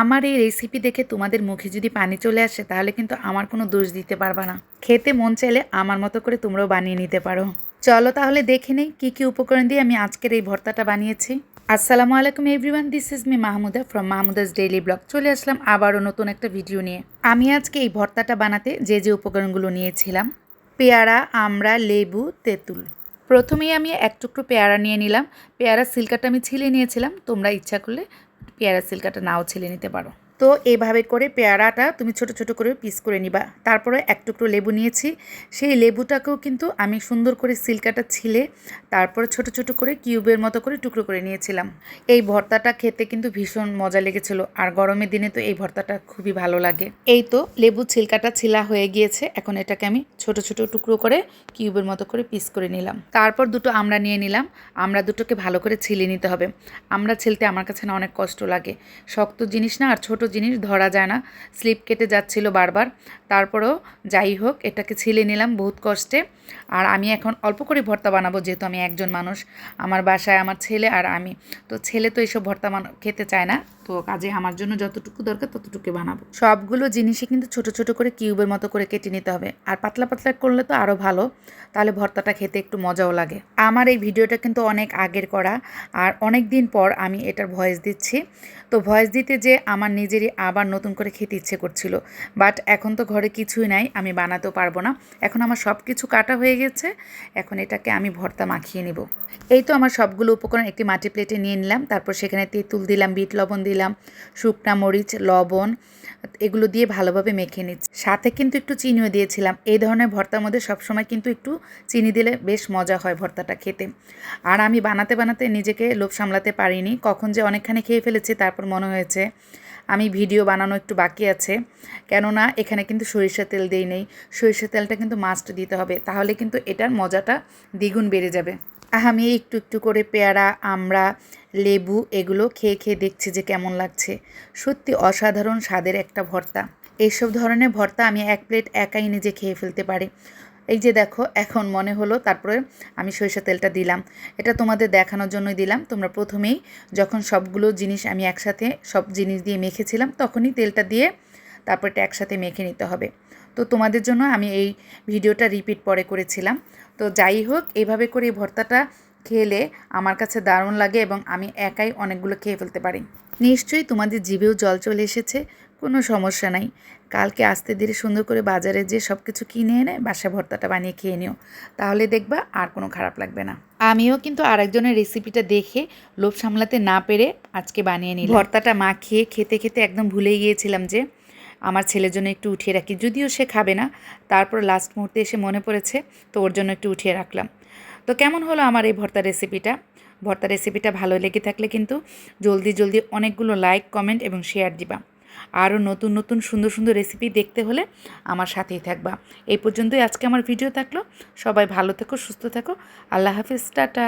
আমার এই রেসিপি দেখে তোমাদের মুখে যদি পানি চলে আসে তাহলে কিন্তু আমার কোনো দোষ দিতে পারবা না। খেতে মন চাইলে আমার মতো করে তোমরাও বানিয়ে নিতে পারো। চলো তাহলে দেখে নেই কী কী উপকরণ দিয়ে আমি আজকের এই ভর্তাটা বানিয়েছি। আসসালামু আলাইকুম everyone, this is me Mahmuda from Mahmuda's daily blog. চলে আসলাম আবারও নতুন একটা ভিডিও নিয়ে। আমি আজকে এই ভর্তাটা বানাতে যে যে উপকরণগুলো নিয়েছিলাম: পেয়ারা, আমড়া, লেবু, তেঁতুল। প্রথমেই আমি এক টুকরো পেয়ারা নিয়ে নিলাম। পেয়ারার সিলকাটা আমি ছিলে নিয়েছিলাম, তোমরা ইচ্ছা করলে পেয়ারার সিলকাটা নাও ছিলে নিতে পারো। তো এইভাবে করে পেয়ারাটা তুমি ছোট ছোট করে পিস করে নিবা। তারপরে এক টুকরো লেবু নিয়েছি, সেই লেবুটাকেও কিন্তু আমি সুন্দর করে সিলকাটা ছিলে তারপরে ছোট ছোট করে কিউবের মতো করে টুকরো করে নিয়েছিলাম। এই ভর্তাটা খেতে কিন্তু ভীষণ মজা লেগেছিল, আর গরমের দিনে তো এই ভর্তাটা খুবই ভালো লাগে। এই তো লেবু ছিলকাটা ছিলা হয়ে গিয়েছে, এখন এটাকে আমি ছোট ছোট টুকরো করে কিউবের মতো করে পিস করে নিলাম। তারপর দুটো আমড়া নিয়ে নিলাম। আমড়া দুটোকে ভালো করে ছিলে নিতে হবে। আমড়া ছিলতে আমার কাছে না অনেক কষ্ট লাগে, শক্ত জিনিস না, আর ছোট জিনিস ধরা যায় না, স্লিপ কেটে যাচ্ছিল বারবার। তারপরেও যাই হোক এটাকে ছিলে নিলাম বহুত কষ্টে। আর আমি এখন অল্প করে ভর্তা বানাবো, যেহেতু আমি একজন মানুষ, আমার বাসায় আমার ছেলে আর আমি। তো ছেলে তো এইসব ভর্তা খেতে চায় না, তো কাজে আমার জন্য যতটুকু দরকার ততটুকু বানাবো। সবগুলো জিনিসই কিন্তু ছোট ছোট করে কিউবের মতো করে কেটে নিতে হবে, আর পাতলা পাতলা করলে তো আরও ভালো, তাহলে ভর্তাটা খেতে একটু মজাও লাগে। আমার এই ভিডিওটা কিন্তু অনেক আগের করা, আর অনেক দিন পর আমি এটার ভয়েস দিচ্ছি। তো ভয়েস দিতে যে আমার নিজেরই আবার নতুন করে খেতে ইচ্ছে করছিল, বাট এখন তো ঘরে কিছুই নাই, আমি বানাতেও পারবো না। এখন আমার সব কিছু কাটা হয়ে গেছে, এখন এটাকে আমি ভর্তা মাখিয়ে নিব। এই তো আমার সবগুলো উপকরণ একটি মাটি প্লেটে নিয়ে নিলাম। তারপর সেখানে তেঁতুল দিলাম, বিট লবণ দিলাম, শুকনা মরিচ, লবণ, এগুলো দিয়ে ভালোভাবে মেখে নিচ্ছি। সাথে কিন্তু একটু চিনিও দিয়েছিলাম। এই ধরনের ভর্তার মধ্যে সবসময় কিন্তু একটু চিনি দিলে বেশ মজা হয় ভর্তাটা খেতে। আর আমি বানাতে বানাতে নিজেকে লোভ সামলাতে পারিনি, কখন যে অনেকখানি খেয়ে ফেলেছি। তারপর মনে হয়েছে আমি ভিডিও বানানো একটু বাকি আছে, কেননা এখানে কিন্তু সরিষা তেল দেই নেই। সরিষা তেলটা কিন্তু মাস্ট দিতে হবে, তাহলে কিন্তু এটার মজাটা দ্বিগুণ বেড়ে যাবে। আমি একটু একটু করে পেয়ারা, আমড়া, লেবু এগুলো খেয়ে খেয়ে দেখছি যে কেমন লাগছে। সত্যি অসাধারণ স্বাদের একটা ভর্তা। এইসব ধরনের ভর্তা আমি এক প্লেট একাই নিজে খেয়ে ফেলতে পারি। এই যে দেখো, এখন মনে হলো, তারপরে আমি সরিষা তেলটা দিলাম। এটা তোমাদের দেখানোর জন্যই দিলাম। তোমরা প্রথমেই যখন সবগুলো জিনিস আমি একসাথে সব জিনিস দিয়ে মেখেছিলাম, তখনই তেলটা দিয়ে তারপর এটা একসাথে মেখে নিতে হবে। তো তোমাদের জন্য আমি এই ভিডিওটা রিপিট পরে করেছিলাম। তো যাই হোক, এইভাবে করে এই ভর্তাটা খেলে আমার কাছে দারুণ লাগে, এবং আমি একাই অনেকগুলো খেয়ে ফেলতে পারি। নিশ্চয়ই তোমাদের জিভেও জল চলে এসেছে, কোনো সমস্যা নাই। কালকে আস্তে ধীরে সুন্দর করে বাজারে যে সব কিছু কিনে এনে বাসা ভর্তাটা বানিয়ে খেয়ে নিও, তাহলে দেখবা আর কোনো খারাপ লাগবে না। আমিও কিন্তু আরেকজনের রেসিপিটা দেখে লোভ সামলাতে না পেরে আজকে বানিয়ে নিই। ভর্তাটা মাখিয়ে খেতে খেতে একদম ভুলে গিয়েছিলাম যে আমার ছেলের জন্য একটু উঠিয়ে রাখি, যদিও সে খাবে না। তারপর লাস্ট মুহূর্তে এসে মনে পড়েছে, তো ওর জন্য একটু উঠিয়ে রাখলাম। তো কেমন হলো আমার এই ভর্তা রেসিপিটা? ভর্তা রেসিপিটা ভালো লেগে থাকলে কিন্তু জলদি জলদি অনেকগুলো লাইক, কমেন্ট এবং শেয়ার দিবা। আরও নতুন নতুন সুন্দর সুন্দর রেসিপি দেখতে হলে আমার সাথেই থাকবা। এই পর্যন্তই আজকে আমার ভিডিও থাকলো। সবাই ভালো থেকো, সুস্থ থেকো। আল্লাহ হাফিজ, টাটা।